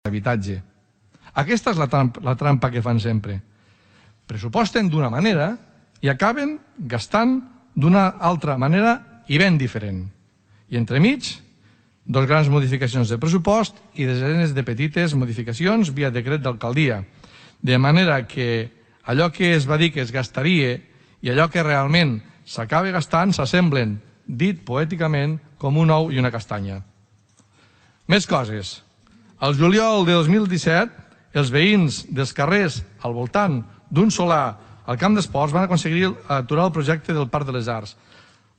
d'habitatge. Aquesta és la trampa que fan sempre. Pressuposten d'una manera i acaben gastant d'una altra manera i ben diferent. I entremig, dos grans modificacions de pressupost i desenes de petites modificacions via decret d'alcaldia. De manera que allò que es va dir que es gastaria i allò que realment s'acaba gastant s'assemblen, dit poèticament, com un ou i una castanya. Més coses. Al juliol de 2017, els veïns dels carrers al voltant d'un solar al camp d'esports van aconseguir aturar el projecte del Parc de les Arts.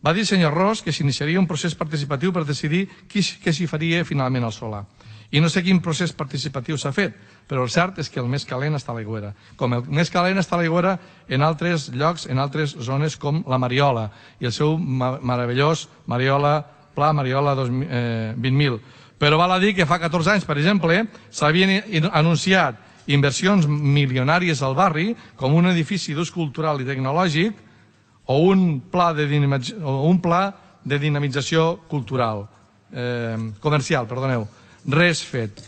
Va dir el senyor Ros que s'iniciaria un procés participatiu per decidir què s'hi faria finalment al solar. I no sé quin procés participatiu s'ha fet, però el cert és que el més calent està a l'Aigüera. Com el més calent està a l'Aigüera en altres llocs, en altres zones com la Mariola i el seu meravellós Pla Mariola 20.000. Però val a dir que fa 14 anys, per exemple, s'havien anunciat inversions milionàries al barri, com un edifici d'ús cultural i tecnològic o un pla de dinamització comercial. Res fet.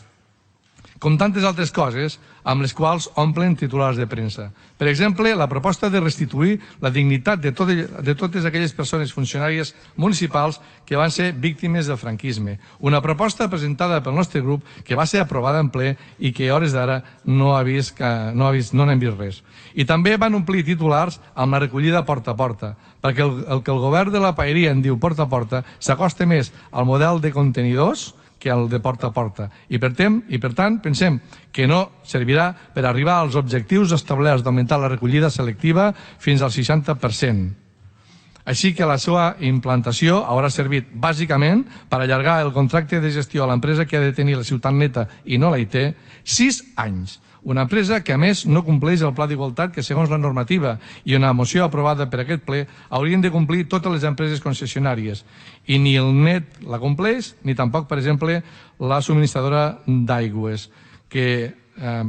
Com tantes altres coses amb les quals omplen titulars de premsa. Per exemple, la proposta de restituir la dignitat de totes aquelles persones funcionàries municipals que van ser víctimes del franquisme. Una proposta presentada pel nostre grup que va ser aprovada en ple i que a hores d'ara no n'hem vist res. I també van omplir titulars amb la recollida porta a porta, perquè el que el govern de la Paeria en diu porta a porta s'acosta més al model de contenidors que el de porta a porta. I per tant, pensem que no servirà per arribar als objectius establerts d'augmentar la recollida selectiva fins al 60%. Així que la seva implantació haurà servit bàsicament per allargar el contracte de gestió a l'empresa que ha de tenir la ciutat neta i no la hi té 6 anys. Una empresa que a més no compleix el pla d'igualtat que segons la normativa i una moció aprovada per aquest ple haurien de complir totes les empreses concessionàries i ni el net la compleix ni tampoc, per exemple, la subministradora d'aigües,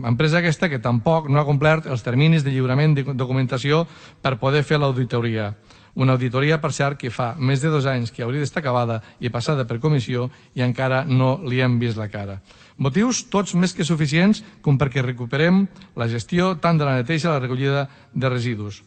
empresa aquesta que tampoc no ha complert els terminis de lliurament de documentació per poder fer l'auditoria. Una auditoria, per cert, que fa més de 2 anys que hauria d'estar acabada i passada per comissió i encara no li hem vist la cara. Motius tots més que suficients com perquè recuperem la gestió tant de la neteja i la recollida de residus.